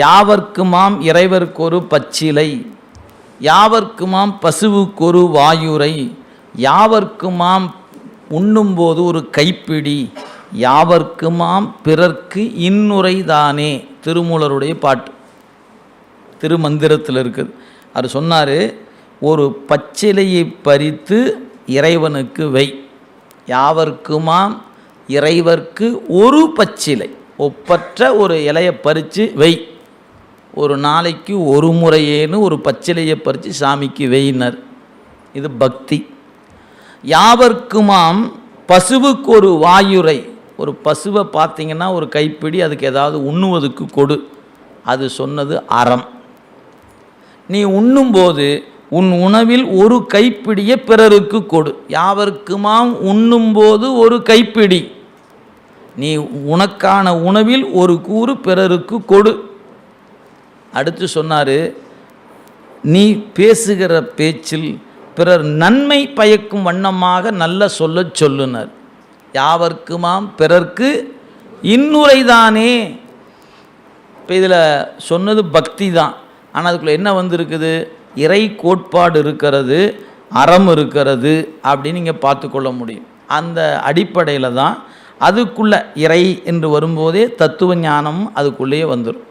யாவர்க்குமாம் இறைவர்க்கொரு பச்சிலை, யாவர்க்குமாம் பசுவுக்கொரு வாயுரை, யாவர்க்குமாம் உண்ணும்போது ஒரு கைப்பிடி, யாவர்க்குமாம் பிறர்க்கு இன்னுரைதானே. திருமூலருடைய பாட்டு, திருமந்திரத்தில் இருக்குது. அவர் சொன்னார், ஒரு பச்சிலையை பறித்து இறைவனுக்கு வை, யாவர்க்குமாம் இறைவர்க்கு ஒரு பச்சிலை, ஒப்பற்ற ஒரு இலையை பறித்து வை, ஒரு நாளைக்கு ஒரு முறையேன்னு ஒரு பச்சிலையை பறித்து சாமிக்கு வெயினர். இது பக்தி. யாவர்க்குமாம் பசுவுக்கு ஒரு வாயுரை, ஒரு பசுவை பார்த்திங்கன்னா ஒரு கைப்பிடி அதுக்கு ஏதாவது உண்ணுவதுக்கு கொடு, அது சொன்னது அறம். நீ உண்ணும்போது உன் உணவில் ஒரு கைப்பிடியை பிறருக்கு கொடு, யாவர்க்குமாம் உண்ணும்போது ஒரு கைப்பிடி, நீ உனக்கான உணவில் ஒரு கூறு பிறருக்கு கொடு. அடுத்து சொன்னார், நீ பேசுகிற பேச்சில் பிறர் நன்மை பயக்கும் வண்ணமாக நல்ல சொல்ல சொல்லுனர், யாவர்க்குமாம் பிறர்க்கு இன்னுரைதானே. இப்போ இதில் சொன்னது பக்தி தான், ஆனால் அதுக்குள்ளே என்ன வந்திருக்குது, இறை கோட்பாடு இருக்கிறது, அறம் இருக்கிறது அப்படின்னு நீங்கள் பார்த்து கொள்ள முடியும். அந்த அடிப்படையில் தான் அதுக்குள்ளே இறை என்று வரும்போதே தத்துவ ஞானம் அதுக்குள்ளேயே வந்துடும்.